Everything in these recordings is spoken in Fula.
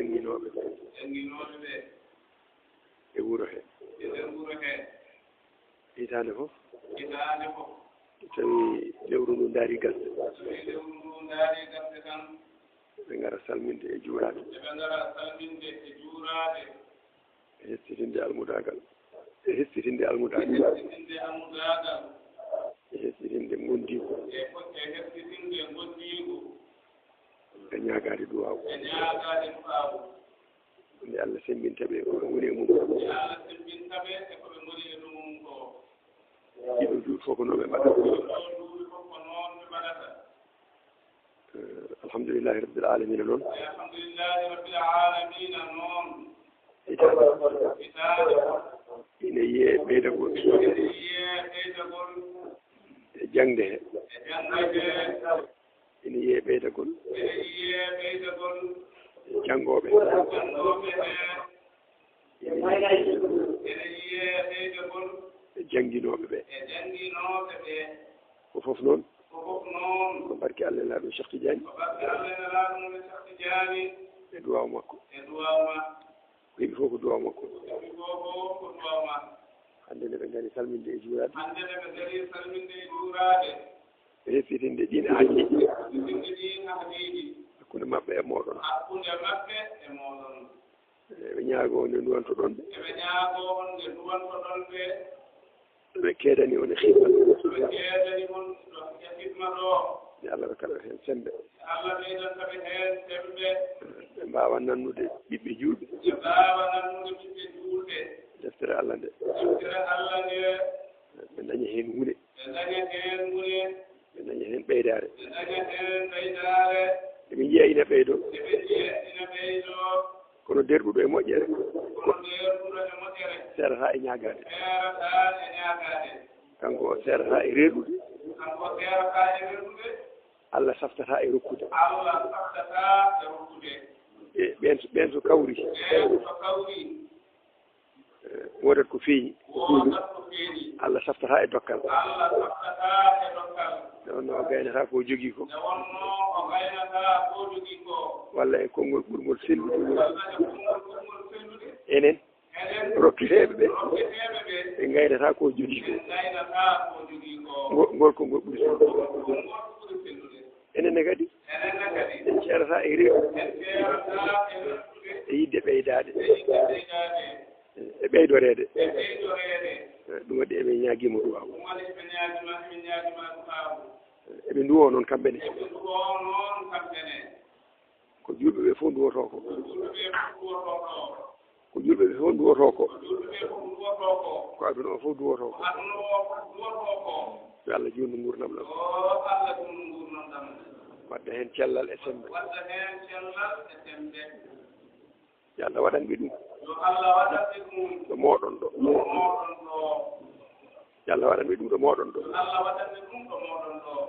jangginooɓe ɓe e wuro hee hitaande fof tawi lewru ndu ndaari gasde ɓe ngara salminde e juuraade e hessitinde almudaagal e hessitinde almudaagal e hessitinde ngondiigo e ñaagaade duwaaw nde Allah sembinta ɓe ko ɓe ngoni e mum ɗiɗo duuɓi fof ko noon ɓe mbaɗata alhamdulillahi rabbil alamina noon ine yiye ɓeydagol e jangde he ine yiye ɓeydagol e jangooɓe e jangginooɓe ɓe ko fof noon ko barke Allah laaɗo Cheikh Tidiane e duwaw makko ko yiɓi fof ko duwaw makko hannde nde ɓe ngari salminde e juuraade ɓe hessitinde ɗin haajiiji hakkunde maɓɓe e mooɗon ɓe ñaagoo nde nduwanto ɗon ɓe keedani on e xidma nde Allah ɓe kaɗa heen sembe ɓe mbaawa nannude ɓiɓɓe juulɓe deftere Allah nde ɓe daña heen wune ɓe daña heen ɓeydaare eɓe njiya ina ɓeydoo kono derɗuɗo e moƴƴere seerata e ñaagaade kanko o seerata e reeɗude Allah saftata e rokkude e ɓen so kawri wodat ko feeñi Allah saftata e dokkal nde wonno o gaynata ko jogii ko walla e konngol ɓurgol sellude enen rokketeeɓe ɓe ɓe gaynata ko jogii ko ngol konngol ɓuri sellude enenne kadi en ceerata e reedu e yidde ɓeydaade e ɓeydoreede ɗum waɗi eɓe ñaagiima duwaw eɓe nduwo noon kamɓe ne ko julɓe ɓe fof nduwoto ko ko julɓe ɓe fof nduwoto ko ko aduna o fof nduwoto ko yo Allah juutnu nguurdam ɗam wadda heen cellal e sembe yo Allah waɗan ɓe ɗum ɗo mooɗon ɗo yo Allah waɗan ɓe ɗum ɗo mooɗon ɗo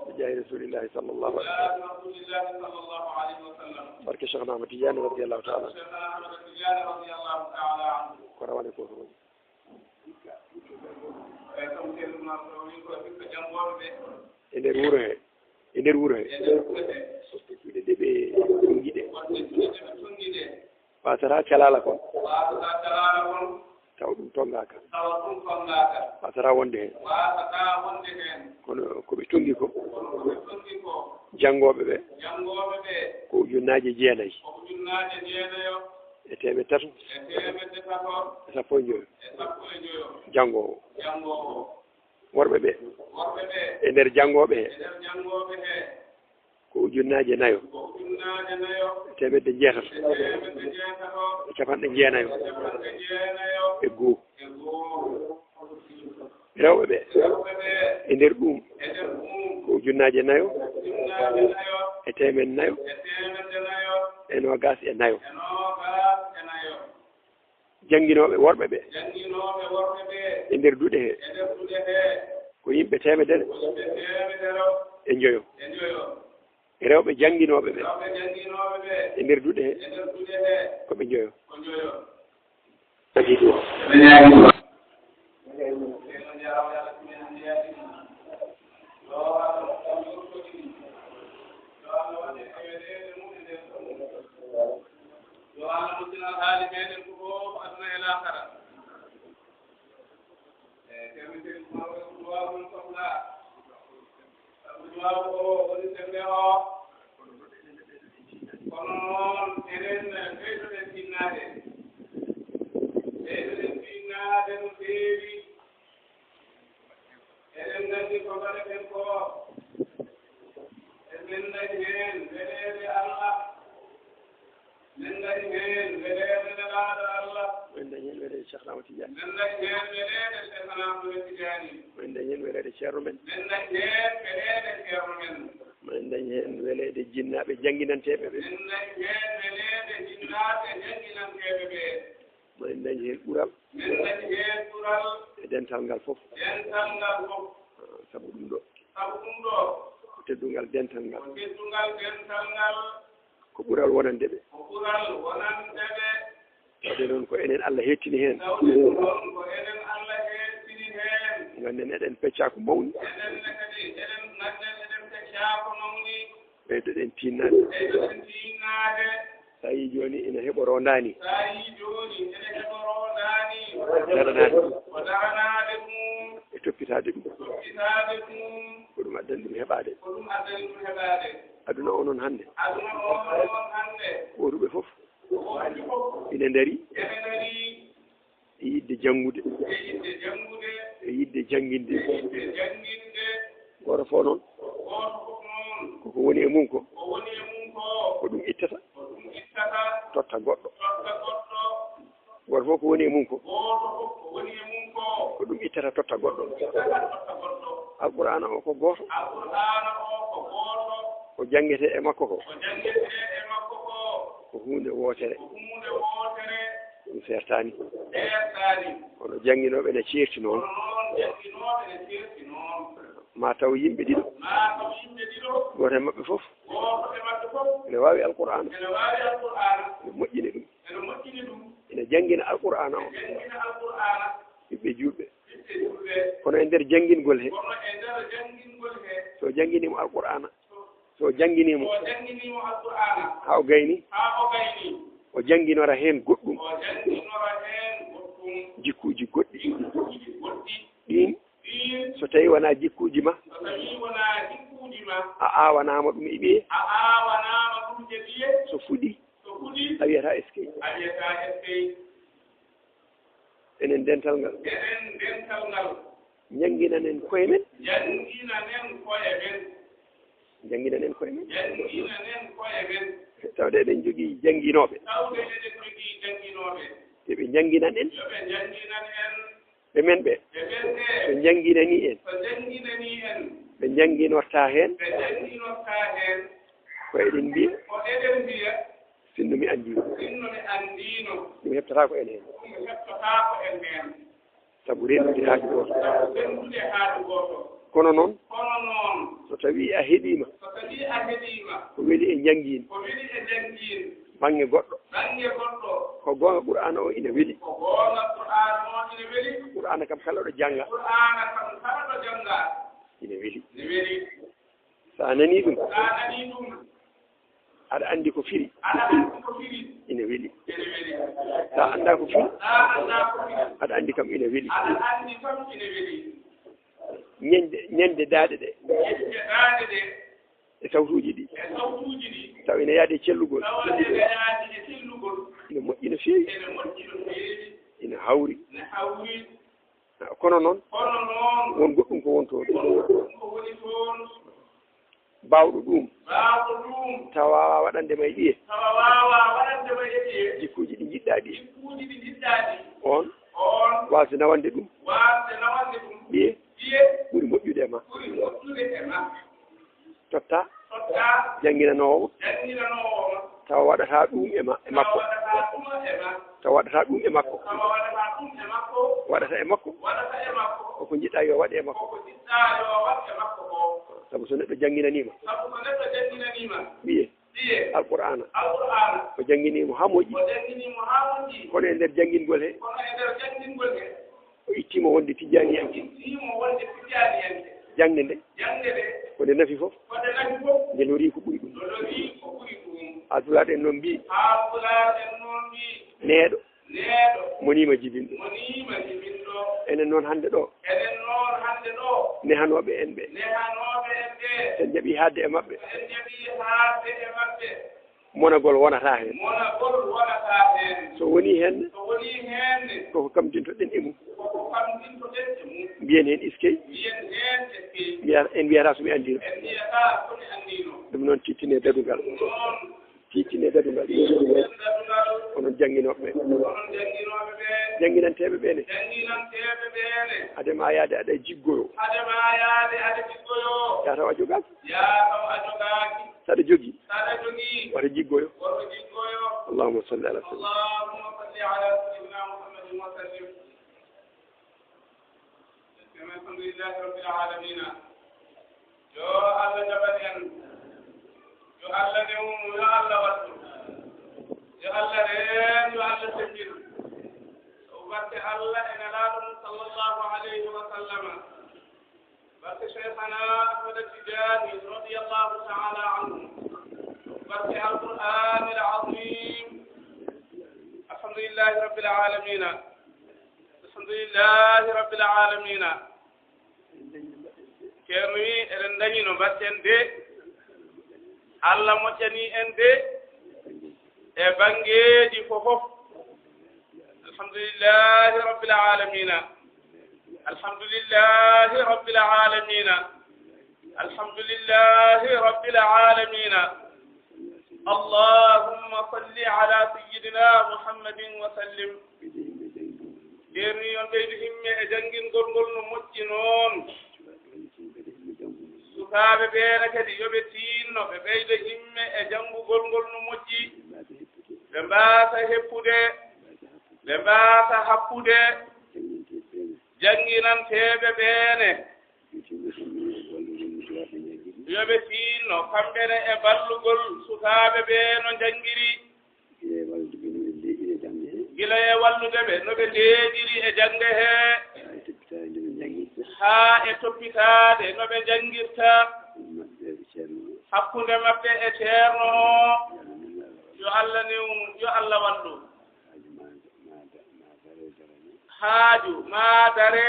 ɓe jaahi rasulillahi sallllahu alayhi wa sallam barke Cheikh Ahmad Tidiane radiyallahu taala ko rawane ko to e nder wuro he e nder wuro he juuɗe ɗe ɓe tungi ɗe wasata calala kon taw ɗum tongaka wasata wonde heen kono koɓe tungi ko janngoɓe ɓe ko ujunnaaje jeenayi e temed tatu e sappo e joyo janngowo worɓe ɓe e nder janngoɓe he ko ujunnaaje nayo e temedde jeetato e capanɗe jeenayo e goo rewɓe ɓe e nder ɗum ko ujunnaaje nayo e temed nayo e nogas e nayo jangguinoɓe worɓe ɓe e nder duɗe he ko yimɓe temedere e joyo e rewɓe jangguinoɓe ɓe e nder duɗe he koɓe joyo Yo أمسنا الحال بين الكفوف أدنى إلى آخر كمثل الجواب القبلة الجواب ولتبلغ konon enen ɓeyduɗe tinnade no feewi eɗen nganndi ko mbaɗeten ko eɗen dañi heen weleede Allah men dañi heen weleede nelaaɗo Allah men dañi heen weleede Cheikh Ahmad Tidiane men dañi heen weleede Cheikh Ahmad Tidiane men dañi heen weleede ceerno men men dañi heen weleede ceerno men men dañi heen weleede jinnaaɓe jannginanteeɓe ɓe men dañi heen weleede jinnaaɓe jannginanteeɓe ɓe men dañi heen ɓural men dañi heen ɓural e dental ngal fof sabu ɗum ɗo ko teddungal dental ngal ko ɓural wonande ɓe tawde noon ko enen Allah hettini heen ngannden eɗen peccako mawni ɓeydoɗen tinnade sa yi joni ina heɓoro ndani daranade e toppitade ɗum ko ɗum addani ɗum heɓade aduna o noon hannde ɓoruɓe fof ine daari e yidde janngude e yidde jannginde goto fof noon koko woni e mum ko ɗum ittata totta goɗɗo goto fof ko woni e mum ko ɗum ittata totta goɗɗo alqur'ana o ko gooto ko janngete e makko ko ko hunde wootere ɗum sertani kono jannginoɓe ne ceerti noon ma taw yimɓe ɗiɗo goto e maɓɓe fof ene wawi alqur'ana ene moƴƴini ɗum ene janngina alqur'ana o ɓiɓɓe julɓe kono e nder janngingol he so jannginimo alqur'ana so jannginimo ha o gayni o jannginora heen goɗɗum jikkuuji goɗɗi ɗin so tawi wona jikkuuji ma a awanama ɗum e ɓiye so fuɗi a wiyata eskey enen dental ngal jannginanen koye men jannginanen koye men tawde eɗen jogii jannginoɓe eɓe jannginan en ɓe men ɓe so jannginani en ɓe jannginorta heen ko eɗen mbiya sinno mi anndino ɗum heɓtata ko en heen sabu rendude haaju gooto kono noon so tawi a heɗima ko weli e jangguin bange goɗɗo ko gonga qur'ana o ina weli qur'ana kam kala ɗo jangga ina weli sa nani ɗum aɗa andi ko firi ina weli sa anda ko firi aɗa andi kam ina weli ñande daaɗe ɗe e sawtuji ɗi taw ina yaade cellugol ina moƴƴi no feewi ina hawri kono noon won goɗɗum ko won toon bawɗo ɗum tawa wawa waɗande ma e ɓiye jikkuji ɗi jiɗɗa ɗi on wawde nawande ɗum ɓiye ɓuri moƴƴude e ma totta jangguinanowo tawa waɗata ɗum e makko tawa waɗata ɗum e makko waɗata e makko koko jiɗɗa yo waɗe e makko sabu so neɗɗo jangguinanima ɓiye alqur'ana o jangguinimo ha moƴƴi kono e nder janguingol he o ittimo wonde tijjaniyanke jangde nde ko nde nafi fof nde lori ko ɓuri ɗum alpulaar en noon mbi alpulaar en noon mbi neeɗo monima jibinɗo monima jibinɗo enen noon hannde ɗo enen noon hannde ɗo nehanoɓe en ɓe en jaɓi haadde e maɓɓe monagol wonata heen so woni heen koko kamdintoɗen e mum mbiyen heen iskey en mbiyata somi anndino ɗum noon tittine dadugal onon jannginoɓe ɓe jannginanteɓe ɓene adema yaade aɗa jiggoyo yataw a jogaaki saɗa jogii wata jiggoyo allahumma salli ala sayyidina alhamdulillahi rabbil alamin yo Allah jabal en yo Allah newnu yo Allah wattu yo Allah reen yo Allah sembir o barke Allah en alaaɗum sallallahu alayhi wa sallam barke cheikhana Ahmad Tijani radiyallahu ta'ala anhu barke al-Qur'an al-azim alhamdulillahi rabbil alamin alhamdulillahi rabbil alamin ceerno wi eɗen dañi no mbaɗten de Allah moƴƴani en de e bangeeji fofof alhamdulillahi rabbil alamina alhamdulillahi rabbil alamina alhamdulillahi rabbil alamina allahumma salli ala sayyidina muhammadin wa sallim ceerni on ɓeydu himme e janngingol ngol no moƴƴi noon sukaaɓe ɓeene kadi yoɓe tiinno ɓe ɓeyda himme e janngugol ngol no moƴƴi ɓe mbaasa heppude ɓe mbaasa happude jannginanteeɓe ɓeene yoɓe tiinno kamɓene e ballugol sukaaɓe ɓee no janngiri gila e wallude ɓe no ɓe ndeeɗiri e jannde hee haa e toppitaade no ɓe janngirta hakkunde maɓɓe e ceerno o yo Allah newnu yo Allah wallu haaju maa darne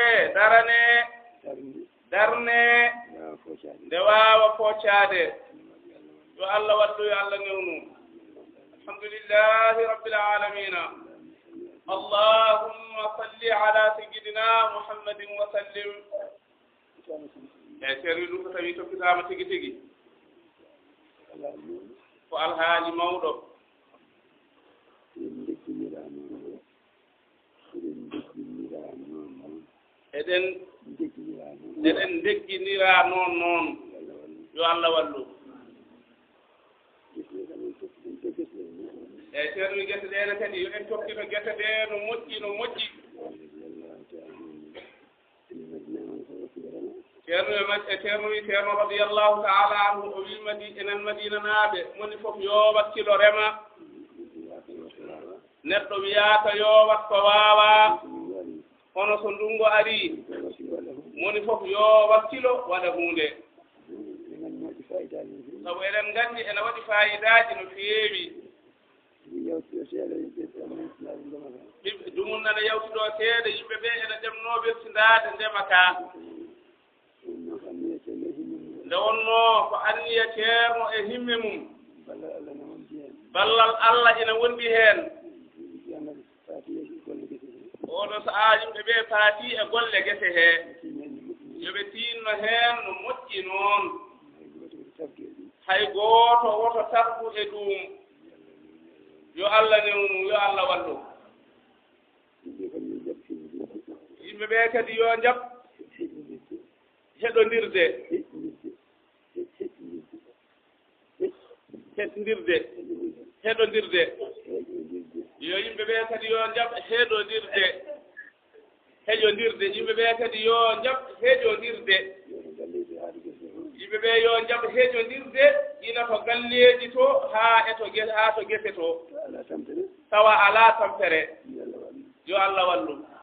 nde waawa foccaade yo Allah wallu yo Allah newnu alhamdulillahi rabbil alamina اللهم صل على سيدنا محمد وسلم e seeri ɗum ko tawi toppitaama tigi tigi ko alhaali mawɗo eɗen degginira noon yo Allah wallu eyi ceerno wi gese ɗeene kadi yo en tokkino gese ɗe no moƴƴi ceerno wi ceerno radiyallahu ta'ala anhu o wi enen madina naaɓe moni fof yo wakkilo rema neɗɗo wiyaata yo wat ko waawa hono so ndungo arii moni fof yo wakkilo waɗa huunde sabu eɗen nganndi ene waɗi fayidaaji no feewi ɗum nana yawtidoo seeɗa yimɓe ɓee ene ɗemnoo weltindaade ndema kaa nde wonnoo ko anniya ceerno e himme mum ballal Allah ina wondi heen oɗo sahaa yimɓe ɓee paatii e golle gese hee yo ɓe tiinno heen no moƴƴi noon hay gooto woto tardu e ɗum yo Allah newnu yo Allah wallu yimɓe ɓee kadi yo jaɓ heɗondirde yo yimɓe ɓee kadi yo jaɓ heɗondirde yimɓe ɓee kadi yo jaɓ heƴondirde yimɓe ɓee yo jaɓ heƴondirde ina to galleeji to haa to gese to tawa alaa tampere yo Allah wallu